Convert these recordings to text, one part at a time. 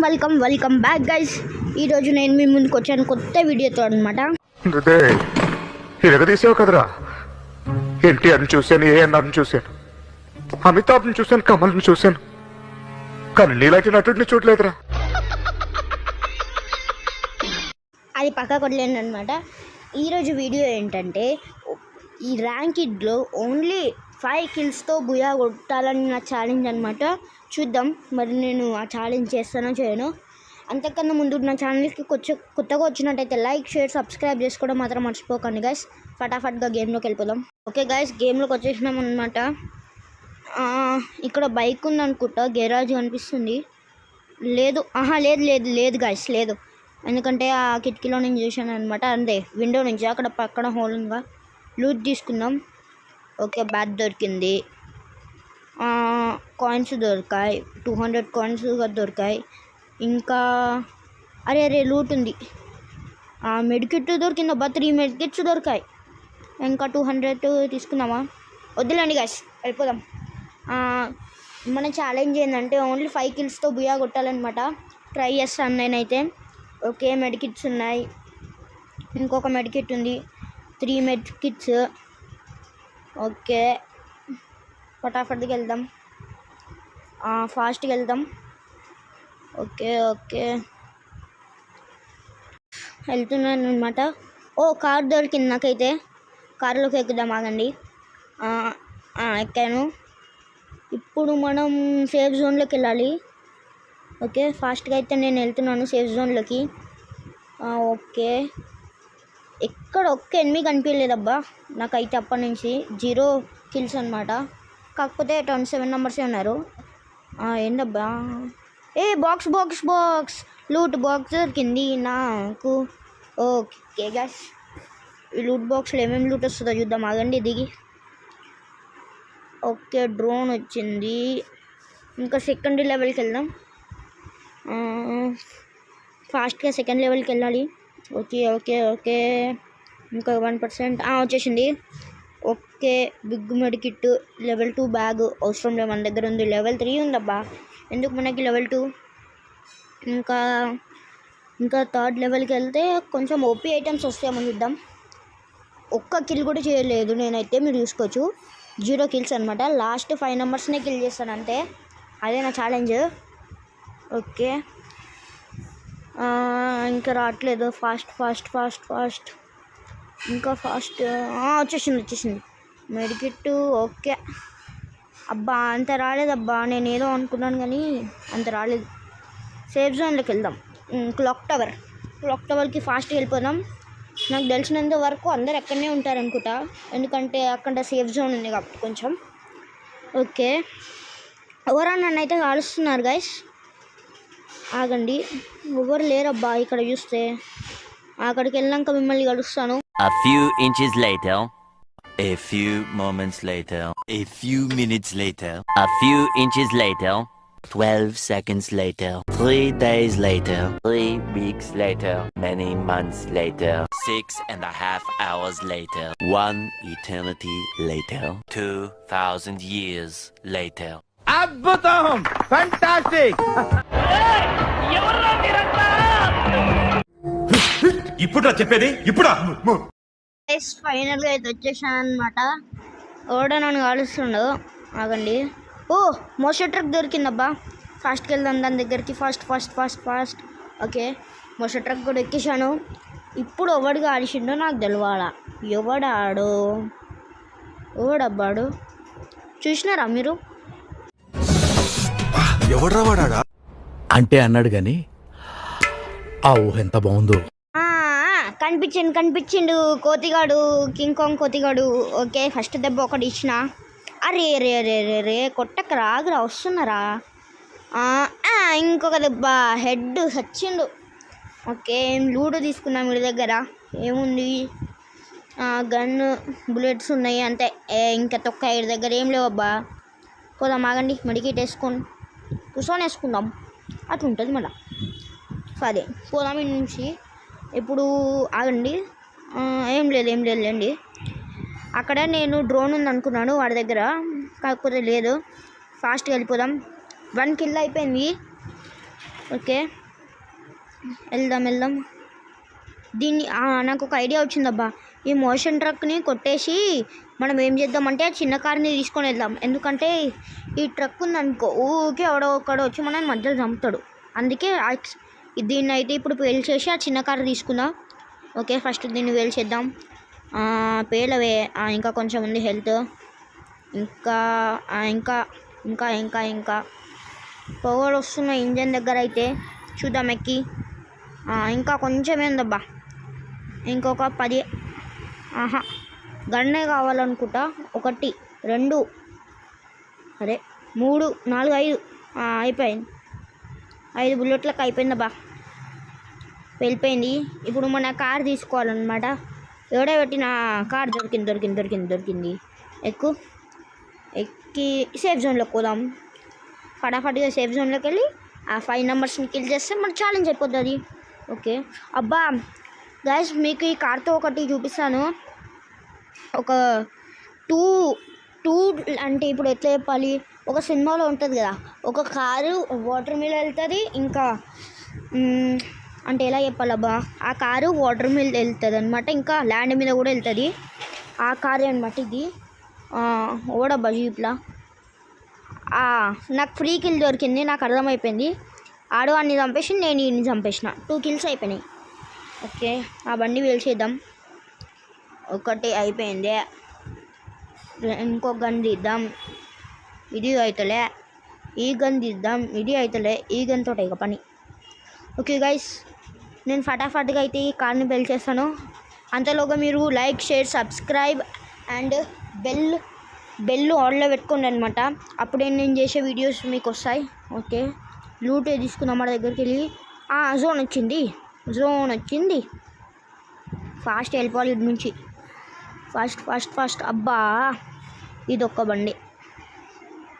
Welcome back guys. ఈరోజు నేను మీ ముందుకు వచ్చాను కొత్త వీడియోతో అనమాట. తీసావు కదరా, ఎన్టీఆర్ని చూశాను, ఏఎన్ఆర్ని చూశాను, అమితాబ్ని చూశాను, కమల్ని చూశాను, కానీ నీలాంటి నటుడిని చూడలేదురా. అది పక్క కొట్టలేను అనమాట. ఈరోజు వీడియో ఏంటంటే, ఈ ర్యాంకిడ్లో ఓన్లీ 5 కిల్స్తో బుయా కొట్టాలని నా ఛాలెంజ్ అనమాట. చూద్దాం మరి నేను ఆ ఛాలెంజ్ చేస్తానో చేయను. అంతకన్నా ముందు నా ఛానల్కి కొత్తగా వచ్చినట్టయితే లైక్, షేర్, సబ్స్క్రైబ్ చేసుకోవడం మాత్రం మర్చిపోకండి గైస్. ఫటాఫట్గా గేమ్లోకి వెళ్ళిపోదాం. ఓకే గైస్, గేమ్లోకి వచ్చేసినాం అనమాట. ఇక్కడ బైక్ ఉందనుకుంటా, గెరాజ్ కనిపిస్తుంది. లేదు, లేదు గైస్, లేదు. ఎందుకంటే ఆ కిటికీలో నేను చూశాను అనమాట. అంతే, విండో నుంచి అక్కడ పక్కన హోల్ ఉందిగా. లూట్ తీసుకుందాం. ఓకే, బ్యాట్ దొరికింది. కాయిన్స్ దొరికాయి, 200 కాయిన్స్ దొరికాయి. ఇంకా అరే లూట్ ఉంది. మెడికిట్ దొరికింది అబ్బా, 3 మెడికిట్స్ దొరికాయి. ఇంకా 200 తీసుకుందామా? వద్దులేండి గైస్, వెళ్ళిపోదాం. మన ఛాలెంజ్ ఏంటంటే ఓన్లీ 5 కిల్స్తో బుయా కొట్టాలన్నమాట. ట్రై చేస్తాను నేనైతే. ఓకే, మెడికిట్స్ ఉన్నాయి. ఇంకొక మెడికిట్ ఉంది, 3 మెడికిట్స్. ఓకే, ఫటాఫట్గా వెళ్దాం, ఫాస్ట్గా వెళ్దాం. ఓకే వెళ్తున్నాను అనమాట. కార్ దొరికింది నాకైతే. కారులోకి ఎక్కుదాం, ఆగండి. ఎక్కాను. ఇప్పుడు మనం సేఫ్ జోన్లోకి వెళ్ళాలి. ఓకే, ఫాస్ట్గా అయితే నేను వెళ్తున్నాను సేఫ్ జోన్లోకి. ఓకే, ఎక్కడ ఒక్క ఎనిమిది కనిపించలేదబ్బా నాకైతే. అప్పటి నుంచి 0 కిల్స్ అనమాట. కాకపోతే 27 నెంబర్సే ఉన్నారు. ఏందబ్బా, బాక్స్ లూట్ బాక్స్ దొరికింది నాకు. ఓకే గైస్, ఈ లూట్ బాక్స్లో ఏమేమి లూట్ వస్తుందో చూద్దాం, ఆగండి దిగి. ఓకే, డ్రోన్ వచ్చింది. ఇంకా సెకండ్ లెవెల్కి వెళ్దాం. ఫాస్ట్గా సెకండ్ లెవెల్కి వెళ్ళాలి. ఓకే ఇంకా 1% వచ్చేసింది. Okay, big medkit, level 2 bag అవసరం లేదు, మన దగ్గర ఉంది. లెవెల్ 3 ఉందబ్బా, ఎందుకు మనకి లెవెల్ 2? ఇంకా థర్డ్ లెవెల్కి వెళ్తే కొంచెం ఓపీ ఐటమ్స్ వస్తాయేమో చూద్దాం. ఒక్క కిల్ కూడా చేయలేదు నేనైతే, మీరు చూసుకోవచ్చు. 0 కిల్స్ అనమాట. లాస్ట్ 5 నెంబర్స్నే కిల్ చేస్తాను అంతే, అదే నా ఛాలెంజ్. ఓకే, ఇంకా రావట్లేదు. ఫాస్ట్ ఇంకా ఫాస్ట్. వచ్చేసింది మెడికిట్. ఓకే, అబ్బా అంత రాలేదబ్బా, నేను ఏదో అనుకున్నాను కానీ అంత రాలేదు. సేఫ్ జోన్లోకి వెళ్దాం. క్లాక్ టవర్కి ఫాస్ట్గా వెళ్ళిపోదాం. నాకు తెలిసినంత వరకు అందరు ఎక్కడనే ఉంటారు అనుకుంటా, ఎందుకంటే అక్కడ సేఫ్ జోన్ ఉంది కాబట్టి కొంచెం. ఓకే, ఎవరన్నా నన్ను అయితే కాలుస్తున్నారు గైస్, ఆగండి. ఎవరు లేరబ్బా ఇక్కడ చూస్తే. అక్కడికి వెళ్ళాక మిమ్మల్ని కలుస్తాను. A few inches later, a few moments later, a few minutes later, a few inches later, 12 seconds later, 3 days later, 3 weeks later, many months later, 6.5 hours later, 1 eternity later, 2,000 years later. అద్భుతం, fantastic. ఇప్పుడు చెప్పేది ఇప్పుడు. ఫైనల్గా అయితే వచ్చేసాను అనమాట. ఓడ నన్ను కాలుస్తుండు, ఆగండి. మోషన్ ట్రక్ దొరికిందబ్బా, ఫాస్ట్కి వెళ్దాం దాని దగ్గరికి. ఫాస్ట్. ఓకే, మోషన్ ట్రక్ కూడా ఎక్కేసాను. ఇప్పుడు ఎవడు కాల్చిండో నాకు తెలియాలా. ఎవడబ్బాడు చూసినారా మీరు? ఎవడ్రా వాడా అంటే అన్నాడు కానీ ఆ ఊహ ఎంత బాగుందో. కనిపించిండు కోతిగాడు, కింగ్ కాంగ్ కోతిగాడు. ఓకే, ఫస్ట్ దెబ్బ ఒకటి ఇచ్చిన. అరే కొట్టక రాగురా, వస్తున్నారా? ఇంకొక దెబ్బ, హెడ్ సచ్చిండు. ఓకే, లూడో తీసుకున్నాం. వీడి దగ్గర ఏముంది? గన్, బుల్లెట్స్ ఉన్నాయి అంతే. ఇంకా తొక్క వీడి దగ్గర ఏం లేవబ్బా. పోదాం, ఆగండి. మెడికేట్ కూర్చొని వేసుకుందాం, అట్లా ఉంటుంది మళ్ళీ. సరే పోదాం ఇంటి నుంచి. ఇప్పుడు ఆగండి. ఏం లేదులేండి. అక్కడ నేను డ్రోన్ ఉంది అనుకున్నాను వాడి దగ్గర, కాకపోతే లేదు. ఫాస్ట్గా వెళ్ళిపోదాం. 1 కిల్ అయిపోయింది. ఓకే వెళ్దాం దీన్ని నాకు ఒక ఐడియా వచ్చిందబ్బా. ఈ మోషన్ ట్రక్ని కొట్టేసి మనం ఏం చేద్దామంటే చిన్న కార్ని తీసుకొని వెళ్దాం. ఎందుకంటే ఈ ట్రక్ ఉందనుకో ఊరికే ఒకడో వచ్చి మనం మధ్యలో చంపుతాడు. అందుకే దీన్ని అయితే ఇప్పుడు పేల్చేసి ఆ చిన్న కారు తీసుకుందాం. ఓకే ఫస్ట్ దీన్ని పేల్చేద్దాం. పేలవే ఇంకా కొంచెం ఉంది హెల్త్. ఇంకా ఇంకా ఇంకా ఇంకా ఇంకా పొగలు వస్తున్నాయి ఇంజన్ దగ్గర అయితే. చూద్దాం ఎక్కి. ఇంకా కొంచెమే ఉందబ్బా, ఇంకొక 10. గన్నే కావాలనుకుంటా. 1 2 3 4 5 అయిపోయింది. 5 బుల్లెట్లకు అయిపోయిందబ్బా, వెళ్ళిపోయింది. ఇప్పుడు మన కార్ తీసుకోవాలన్నమాట. ఎవడే పెట్టిన కార్ దొరికింది. ఎక్కి సేఫ్ జోన్లోకి పోదాం. ఫటాఫట్గా సేఫ్ జోన్లోకి వెళ్ళి ఆ 5 నెంబర్స్ని కిల్ చేస్తే మనకు ఛాలెంజ్ అయిపోతుంది. ఓకే అబ్బా గైస్, మీకు ఈ కార్తో ఒకటి చూపిస్తాను. ఒక టూ అంటే ఇప్పుడు ఎట్లా చెప్పాలి, ఒక సినిమాలో ఉంటుంది కదా, ఒక కారు వాటర్ మీద వెళ్తుంది. ఇంకా అంటే ఎలా చెప్పాలబ్బా, ఆ కారు వాటర్ మీద వెళ్తుంది అనమాట. ఇంకా ల్యాండ్ మీద కూడా వెళ్తుంది. ఆ కారే అనమాట ఇది. ఓడబ్బా జీప్లా. నాకు ఫ్రీ కిల్ దొరికింది. నాకు అర్థమైపోయింది, ఆడవాడిని చంపేసి నేను ఈయన్ని చంపేసిన. 2 కిల్స్ అయిపోయినాయి. ఓకే ఆ బండి వేల్చేద్దాం. 1 అయిపోయింది. ఇంకో గన్ తీద్దాం. ఇది అవుతలే. ఈ గన్ తీద్దాం. ఇది అవుతలే. ఈ గన్ తోట ఇక పని. ఓకే గైస్, నేను ఫటాఫట్గా అయితే ఈ కార్ని పేల్చేస్తాను. అంతలోగా మీరు like, share, subscribe and bell ఆన్లో పెట్టుకోండి అనమాట. అప్పుడే నేను చేసే వీడియోస్ మీకు వస్తాయి. ఓకే లూటే తీసుకుందాం మన దగ్గరికి వెళ్ళి. జోన్ వచ్చింది. ఫాస్ట్ వెళ్ళిపోవాలి ఇటు నుంచి. ఫాస్ట్. అబ్బా ఇది ఒక్క బండి.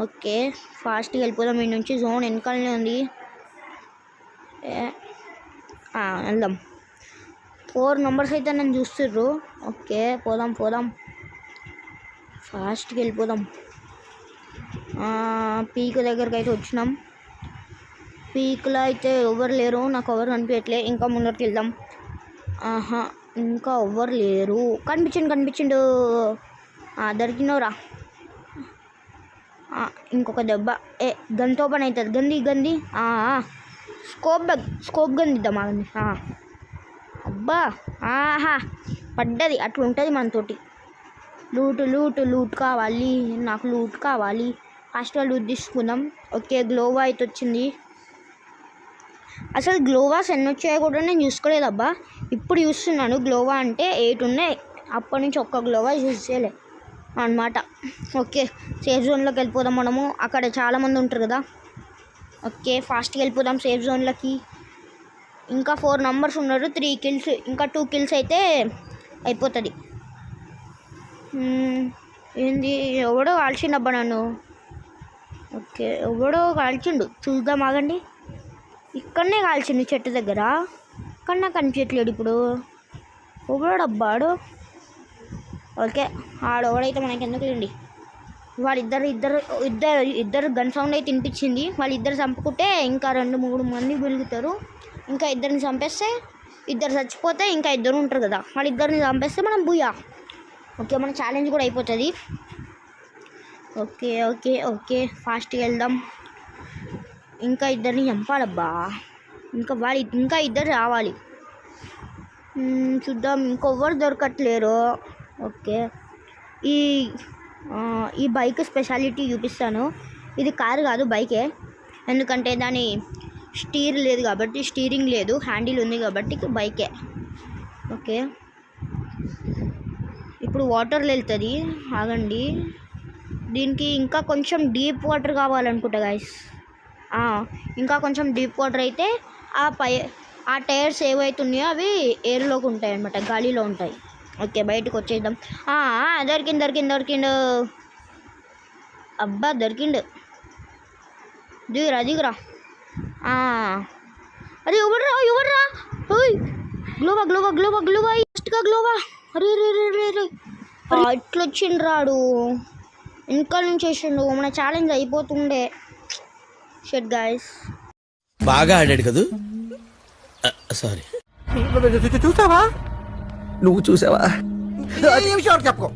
ఓకే ఫాస్ట్గా వెళ్ళిపోదాం ఈ నుంచి. జోన్ వెనకాలనే ఉంది. వెళ్దాం. 4 నెంబర్స్ అయితే నన్ను చూస్తుర్రు. ఓకే పోదాం. ఫాస్ట్గా వెళ్ళిపోదాం. పీక్ దగ్గరికి అయితే వచ్చినాం. పీక్లో అయితే ఎవరు లేరు, నాకు ఎవరు కనిపించట్లే. ఇంకా ముందరికి వెళ్దాం. ఇంకా ఎవ్వరు లేరు. కనిపించిండు. దొరికినవురా. ఇంకొక దెబ్బ. గన్తో పని అవుతుంది. గంది స్కోప్ గన్ ఇద్దాం. ఆగండి. అబ్బా పడ్డది. అట్లా ఉంటుంది మనతోటి. లూట్ కావాలి. నాకు లూట్ కావాలి. ఫాస్ట్గా లూట్ తీసుకుందాం. ఓకే గ్లోవా అయితే వచ్చింది. అసలు గ్లోవాస్ ఎన్ని వచ్చాయో కూడా నేను చూసుకోలేదబ్బా. ఇప్పుడు చూస్తున్నాను. గ్లోవా అంటే 8 ఉన్నాయి. అప్పటి నుంచి ఒక్క గ్లోవా యూజ్ చేయలే అనమాట. ఓకే సేఫ్ జోన్లోకి వెళ్ళిపోదాం మనము. అక్కడ చాలామంది ఉంటారు కదా. ఓకే ఫాస్ట్గా వెళ్ళిపోదాం సేఫ్ జోన్లోకి. ఇంకా 4 నెంబర్స్ ఉన్నారు. 3 కిల్స్. ఇంకా 2 కిల్స్ అయితే అయిపోతుంది. ఏంది ఎవడో కాల్చిండబ్బా నన్ను. ఓకే ఎవడో కాల్చిండు. చూద్దాం ఆగండి. ఇక్కడనే కాల్చిండు చెట్టు దగ్గర. కానీ నాకు కనిపించట్లేడు ఇప్పుడు. ఎవడబ్బాడు. ఓకే ఆడెవడైతే మనకి ఎందుకులేండి. ఇద్దరు గన్ సౌండ్ అయితే వినిపించింది. వాళ్ళిద్దరు చంపుకుంటే ఇంకా 2-3 మంది వెలుగుతారు. ఇంకా 2ని చంపేస్తే 2 చచ్చిపోతే ఇంకా 2 ఉంటారు కదా. వాళ్ళిద్దరిని చంపేస్తే మనం బుయ్యా. ఓకే మన ఛాలెంజ్ కూడా అయిపోతుంది. ఓకే ఫాస్ట్గా వెళ్దాం. ఇంకా 2ని చంపాలబ్బా. ఇంకా 2 రావాలి. చూద్దాం. ఇంకొవ్వరు దొరకట్లేరు. ఓకే ఈ బైక్ స్పెషాలిటీ చూపిస్తాను. ఇది కారు కాదు బైకే. ఎందుకంటే దాని స్టీరింగ్ లేదు, హ్యాండిల్ ఉంది కాబట్టి బైకే. ఓకే ఇప్పుడు వాటర్లో వెళ్తుంది. ఆగండి. దీనికి ఇంకా కొంచెం డీప్ వాటర్ కావాలనుకుంటా గైస్. ఇంకా కొంచెం డీప్ వాటర్ అయితే ఆ టైర్స్ ఏవైతున్నాయో అవి ఎయిర్లోకి ఉంటాయి అన్నమాట, గాలిలో ఉంటాయి. ఓకే బయటకు వచ్చేద్దాం. దొరికిండు. అబ్బా దొరికిండు. దిగురా. అది ఎవర్రా. గ్లోవా ఫస్ట్గా గ్లోవా. అరే ఇట్లా వచ్చిండు రాడు. వెనకాల నుంచి వేసిండు. మన ఛాలెంజ్ అయిపోతుండే. Shot guys. బాగా ఆడాడు కదూ సారీ చూసావా నువ్వు చూసావా ఈ విషయం చెప్పుకో